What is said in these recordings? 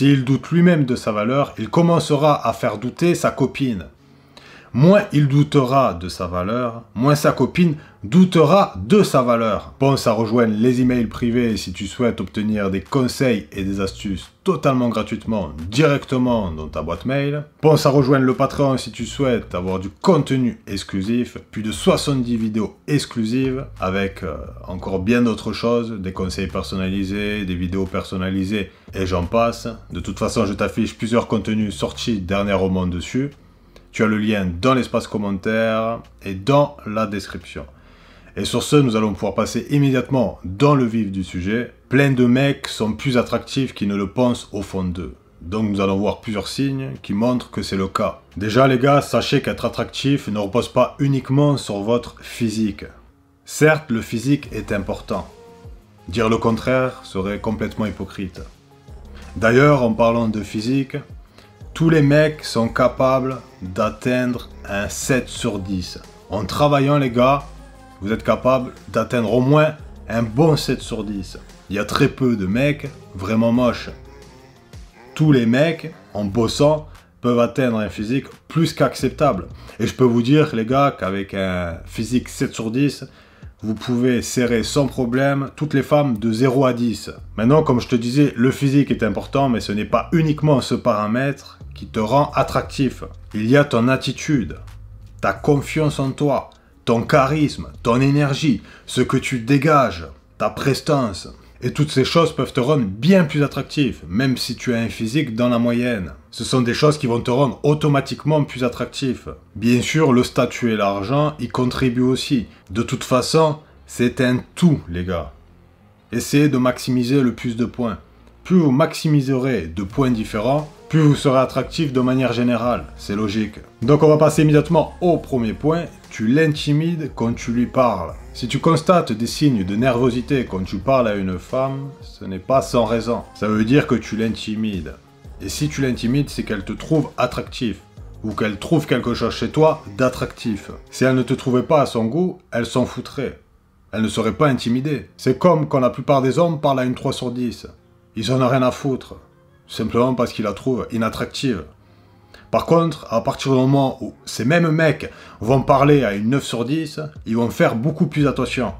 S'il doute lui-même de sa valeur, il commencera à faire douter sa copine. Moins il doutera de sa valeur, moins sa copine doutera de sa valeur. Pense à rejoindre les emails privés si tu souhaites obtenir des conseils et des astuces totalement gratuitement, directement dans ta boîte mail. Pense à rejoindre le Patreon si tu souhaites avoir du contenu exclusif, plus de 70 vidéos exclusives avec encore bien d'autres choses, des conseils personnalisés, des vidéos personnalisées et j'en passe. De toute façon, je t'affiche plusieurs contenus sortis dernièrement dessus. Tu as le lien dans l'espace commentaire et dans la description. Et sur ce, nous allons pouvoir passer immédiatement dans le vif du sujet. Plein de mecs sont plus attractifs qu'ils ne le pensent au fond d'eux. Donc nous allons voir plusieurs signes qui montrent que c'est le cas. Déjà les gars, sachez qu'être attractif ne repose pas uniquement sur votre physique. Certes, le physique est important. Dire le contraire serait complètement hypocrite. D'ailleurs, en parlant de physique, tous les mecs sont capables d'atteindre un 7 sur 10. En travaillant les gars, vous êtes capables d'atteindre au moins un bon 7 sur 10. Il y a très peu de mecs vraiment moches. Tous les mecs, en bossant, peuvent atteindre un physique plus qu'acceptable. Et je peux vous dire les gars qu'avec un physique 7 sur 10, vous pouvez serrer sans problème toutes les femmes de 0 à 10. Maintenant, comme je te disais, le physique est important, mais ce n'est pas uniquement ce paramètre qui te rend attractif. Il y a ton attitude, ta confiance en toi, ton charisme, ton énergie, ce que tu dégages, ta prestance. Et toutes ces choses peuvent te rendre bien plus attractif, même si tu as un physique dans la moyenne. Ce sont des choses qui vont te rendre automatiquement plus attractif. Bien sûr, le statut et l'argent y contribuent aussi. De toute façon, c'est un tout, les gars. Essayez de maximiser le plus de points. Plus vous maximiserez de points différents, plus vous serez attractif de manière générale. C'est logique. Donc on va passer immédiatement au premier point. Tu l'intimides quand tu lui parles. Si tu constates des signes de nervosité quand tu parles à une femme, ce n'est pas sans raison. Ça veut dire que tu l'intimides. Et si tu l'intimides, c'est qu'elle te trouve attractif. Ou qu'elle trouve quelque chose chez toi d'attractif. Si elle ne te trouvait pas à son goût, elle s'en foutrait. Elle ne serait pas intimidée. C'est comme quand la plupart des hommes parlent à une 3 sur 10. Ils en ont rien à foutre. Simplement parce qu'ils la trouvent inattractive. Par contre, à partir du moment où ces mêmes mecs vont parler à une 9 sur 10, ils vont faire beaucoup plus attention.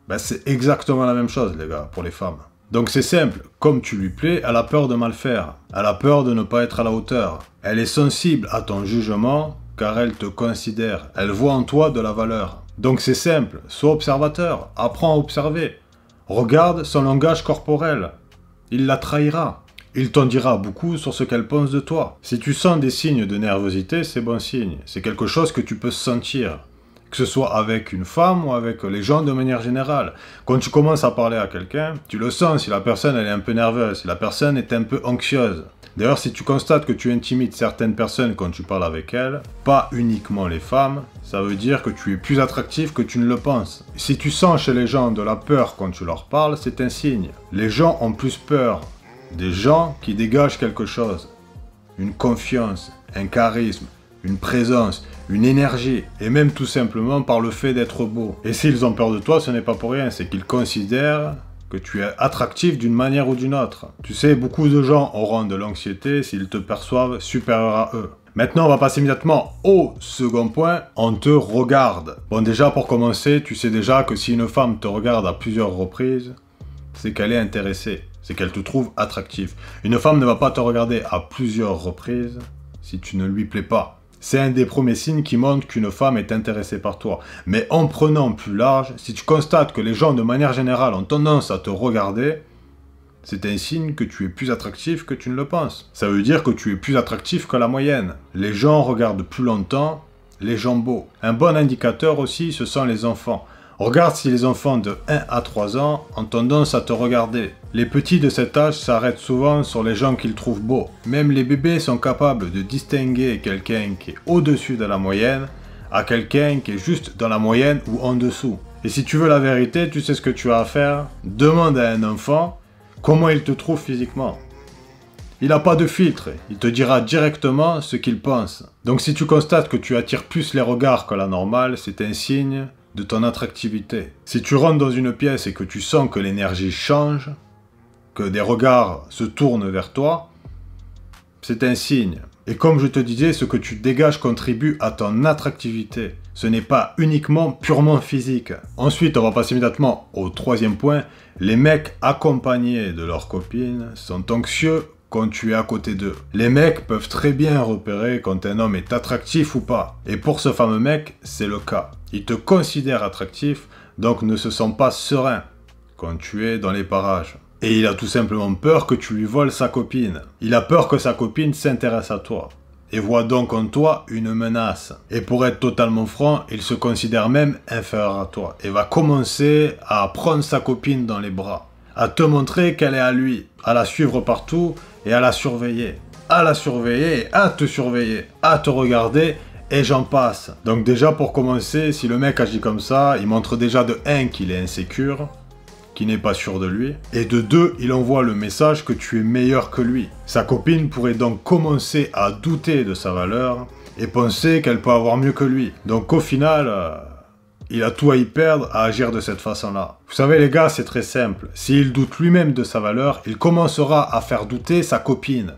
Ben, c'est exactement la même chose, les gars, pour les femmes. Donc c'est simple, comme tu lui plais, elle a peur de mal faire. Elle a peur de ne pas être à la hauteur. Elle est sensible à ton jugement, car elle te considère. Elle voit en toi de la valeur. Donc c'est simple, sois observateur, apprends à observer. Regarde son langage corporel. Il la trahira. Il t'en dira beaucoup sur ce qu'elle pense de toi. Si tu sens des signes de nervosité, c'est bon signe. C'est quelque chose que tu peux sentir. Que ce soit avec une femme ou avec les gens de manière générale. Quand tu commences à parler à quelqu'un, tu le sens si la personne elle est un peu nerveuse, si la personne est un peu anxieuse. D'ailleurs, si tu constates que tu intimides certaines personnes quand tu parles avec elles, pas uniquement les femmes, ça veut dire que tu es plus attractif que tu ne le penses. Si tu sens chez les gens de la peur quand tu leur parles, c'est un signe. Les gens ont plus peur. Des gens qui dégagent quelque chose, une confiance, un charisme, une présence, une énergie, et même tout simplement par le fait d'être beau. Et s'ils ont peur de toi, ce n'est pas pour rien, c'est qu'ils considèrent que tu es attractif d'une manière ou d'une autre. Tu sais, beaucoup de gens auront de l'anxiété s'ils te perçoivent supérieur à eux. Maintenant, on va passer immédiatement au second point, on te regarde. Bon, déjà, pour commencer, tu sais déjà que si une femme te regarde à plusieurs reprises, c'est qu'elle est intéressée. C'est qu'elle te trouve attractif. Une femme ne va pas te regarder à plusieurs reprises si tu ne lui plais pas. C'est un des premiers signes qui montrent qu'une femme est intéressée par toi. Mais en prenant plus large, si tu constates que les gens de manière générale ont tendance à te regarder, c'est un signe que tu es plus attractif que tu ne le penses. Ça veut dire que tu es plus attractif que la moyenne. Les gens regardent plus longtemps les gens beaux. Un bon indicateur aussi, ce sont les enfants. Regarde si les enfants de 1 à 3 ans ont tendance à te regarder. Les petits de cet âge s'arrêtent souvent sur les gens qu'ils trouvent beaux. Même les bébés sont capables de distinguer quelqu'un qui est au-dessus de la moyenne à quelqu'un qui est juste dans la moyenne ou en dessous. Et si tu veux la vérité, tu sais ce que tu as à faire. Demande à un enfant comment il te trouve physiquement. Il n'a pas de filtre, il te dira directement ce qu'il pense. Donc si tu constates que tu attires plus les regards que la normale, c'est un signe de ton attractivité. Si tu rentres dans une pièce et que tu sens que l'énergie change, que des regards se tournent vers toi, c'est un signe. Et comme je te disais, ce que tu dégages contribue à ton attractivité. Ce n'est pas uniquement purement physique. Ensuite, on va passer immédiatement au troisième point. Les mecs accompagnés de leurs copines sont anxieux quand tu es à côté d'eux. Les mecs peuvent très bien repérer quand un homme est attractif ou pas. Et pour ce fameux mec, c'est le cas. Il te considère attractif, donc ne se sent pas serein quand tu es dans les parages. Et il a tout simplement peur que tu lui voles sa copine. Il a peur que sa copine s'intéresse à toi. Et voit donc en toi une menace. Et pour être totalement franc, il se considère même inférieur à toi. Et va commencer à prendre sa copine dans les bras. À te montrer qu'elle est à lui. À la suivre partout et à la surveiller. À la surveiller et à te surveiller. À te regarder et j'en passe. Donc déjà pour commencer, si le mec agit comme ça, il montre déjà de 1 qu'il est insécure, qui n'est pas sûr de lui, et de 2, il envoie le message que tu es meilleur que lui. Sa copine pourrait donc commencer à douter de sa valeur et penser qu'elle peut avoir mieux que lui. Donc au final, il a tout à y perdre à agir de cette façon-là. Vous savez les gars, c'est très simple. S'il doute lui-même de sa valeur, il commencera à faire douter sa copine.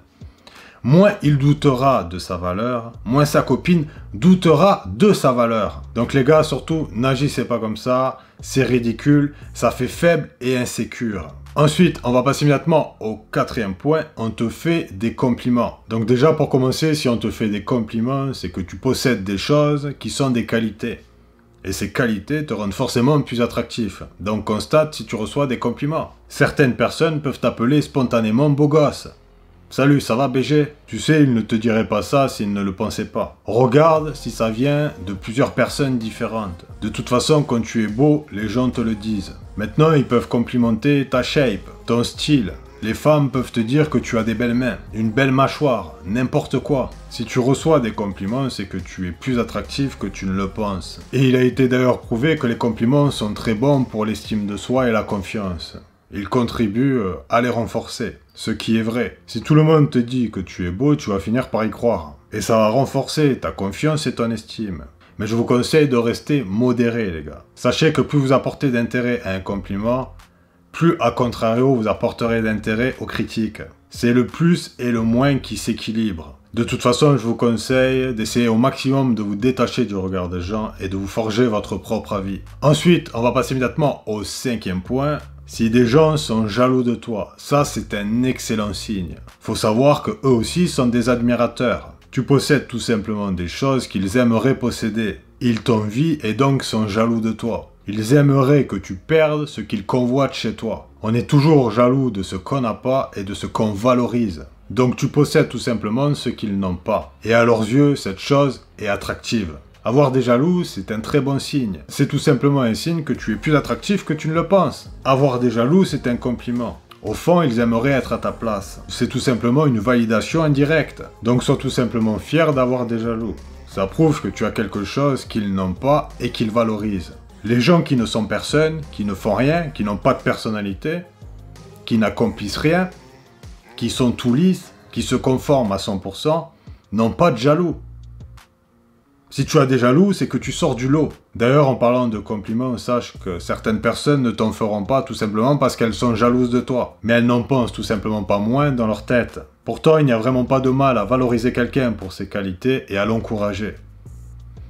Moins il doutera de sa valeur, moins sa copine doutera de sa valeur. Donc les gars, surtout, n'agissez pas comme ça, c'est ridicule, ça fait faible et insécure. Ensuite, on va passer immédiatement au quatrième point, on te fait des compliments. Donc déjà, pour commencer, si on te fait des compliments, c'est que tu possèdes des choses qui sont des qualités. Et ces qualités te rendent forcément plus attractif. Donc constate si tu reçois des compliments. Certaines personnes peuvent t'appeler spontanément beau gosse. Salut, ça va BG? Tu sais, il ne te dirait pas ça s'il ne le pensait pas. Regarde si ça vient de plusieurs personnes différentes. De toute façon, quand tu es beau, les gens te le disent. Maintenant, ils peuvent complimenter ta shape, ton style. Les femmes peuvent te dire que tu as des belles mains, une belle mâchoire, n'importe quoi. Si tu reçois des compliments, c'est que tu es plus attractif que tu ne le penses. Et il a été d'ailleurs prouvé que les compliments sont très bons pour l'estime de soi et la confiance. Ils contribuent à les renforcer, ce qui est vrai. Si tout le monde te dit que tu es beau, tu vas finir par y croire. Et ça va renforcer ta confiance et ton estime. Mais je vous conseille de rester modéré, les gars. Sachez que plus vous apportez d'intérêt à un compliment, plus à contrario vous apporterez d'intérêt aux critiques. C'est le plus et le moins qui s'équilibrent. De toute façon, je vous conseille d'essayer au maximum de vous détacher du regard des gens et de vous forger votre propre avis. Ensuite, on va passer immédiatement au cinquième point. Si des gens sont jaloux de toi, ça c'est un excellent signe. Faut savoir que eux aussi sont des admirateurs. Tu possèdes tout simplement des choses qu'ils aimeraient posséder. Ils t'envient et donc sont jaloux de toi. Ils aimeraient que tu perdes ce qu'ils convoitent chez toi. On est toujours jaloux de ce qu'on n'a pas et de ce qu'on valorise. Donc tu possèdes tout simplement ce qu'ils n'ont pas. Et à leurs yeux, cette chose est attractive. Avoir des jaloux, c'est un très bon signe. C'est tout simplement un signe que tu es plus attractif que tu ne le penses. Avoir des jaloux, c'est un compliment. Au fond, ils aimeraient être à ta place. C'est tout simplement une validation indirecte. Donc sois tout simplement fier d'avoir des jaloux. Ça prouve que tu as quelque chose qu'ils n'ont pas et qu'ils valorisent. Les gens qui ne sont personne, qui ne font rien, qui n'ont pas de personnalité, qui n'accomplissent rien, qui sont tout lisses, qui se conforment à 100%, n'ont pas de jaloux. Si tu as des jaloux, c'est que tu sors du lot. D'ailleurs, en parlant de compliments, sache que certaines personnes ne t'en feront pas tout simplement parce qu'elles sont jalouses de toi. Mais elles n'en pensent tout simplement pas moins dans leur tête. Pourtant, il n'y a vraiment pas de mal à valoriser quelqu'un pour ses qualités et à l'encourager.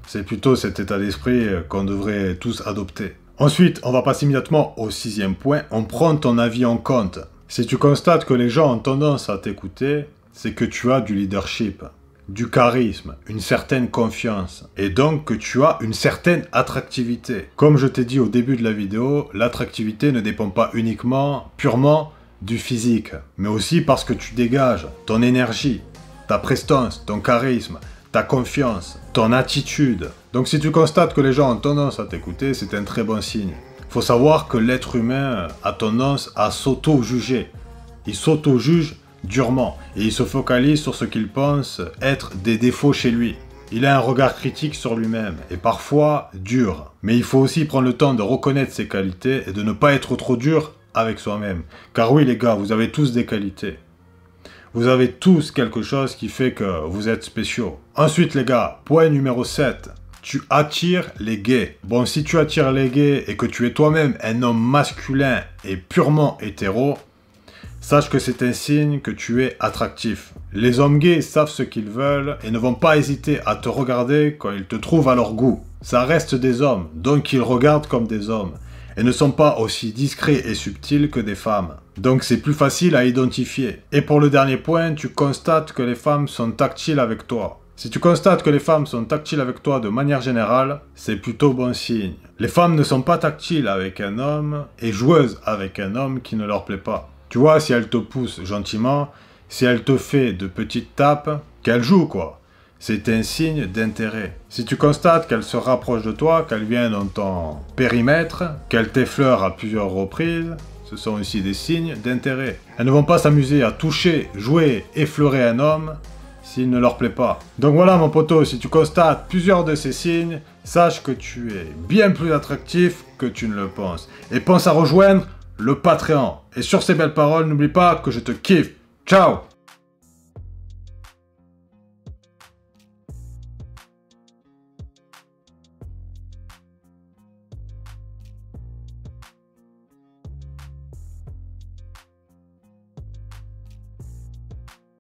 C'est plutôt cet état d'esprit qu'on devrait tous adopter. Ensuite, on va passer immédiatement au sixième point. On prend ton avis en compte. Si tu constates que les gens ont tendance à t'écouter, c'est que tu as du leadership, du charisme, une certaine confiance, et donc que tu as une certaine attractivité. Comme je t'ai dit au début de la vidéo, l'attractivité ne dépend pas uniquement, purement, du physique, mais aussi parce que tu dégages ton énergie, ta prestance, ton charisme, ta confiance, ton attitude. Donc si tu constates que les gens ont tendance à t'écouter, c'est un très bon signe. Faut savoir que l'être humain a tendance à s'auto-juger. Il s'auto-juge durement et il se focalise sur ce qu'il pense être des défauts chez lui. Il a un regard critique sur lui-même et parfois dur. Mais il faut aussi prendre le temps de reconnaître ses qualités et de ne pas être trop dur avec soi-même. Car oui les gars, vous avez tous des qualités. Vous avez tous quelque chose qui fait que vous êtes spéciaux. Ensuite les gars, point numéro 7. Tu attires les gays. Bon, si tu attires les gays et que tu es toi-même un homme masculin et purement hétéro, Sache que c'est un signe que tu es attractif. Les hommes gays savent ce qu'ils veulent et ne vont pas hésiter à te regarder quand ils te trouvent à leur goût. Ça reste des hommes, donc ils regardent comme des hommes, et ne sont pas aussi discrets et subtils que des femmes. Donc c'est plus facile à identifier. Et pour le dernier point, tu constates que les femmes sont tactiles avec toi. Si tu constates que les femmes sont tactiles avec toi de manière générale, c'est plutôt bon signe. Les femmes ne sont pas tactiles avec un homme et joueuses avec un homme qui ne leur plaît pas. Tu vois, si elle te pousse gentiment, si elle te fait de petites tapes, qu'elle joue quoi. C'est un signe d'intérêt. Si tu constates qu'elle se rapproche de toi, qu'elle vient dans ton périmètre, qu'elle t'effleure à plusieurs reprises, ce sont aussi des signes d'intérêt. Elles ne vont pas s'amuser à toucher, jouer, effleurer un homme s'il ne leur plaît pas. Donc voilà mon poteau, si tu constates plusieurs de ces signes, sache que tu es bien plus attractif que tu ne le penses. Et pense à rejoindre le Patreon. Et sur ces belles paroles, n'oublie pas que je te kiffe. Ciao!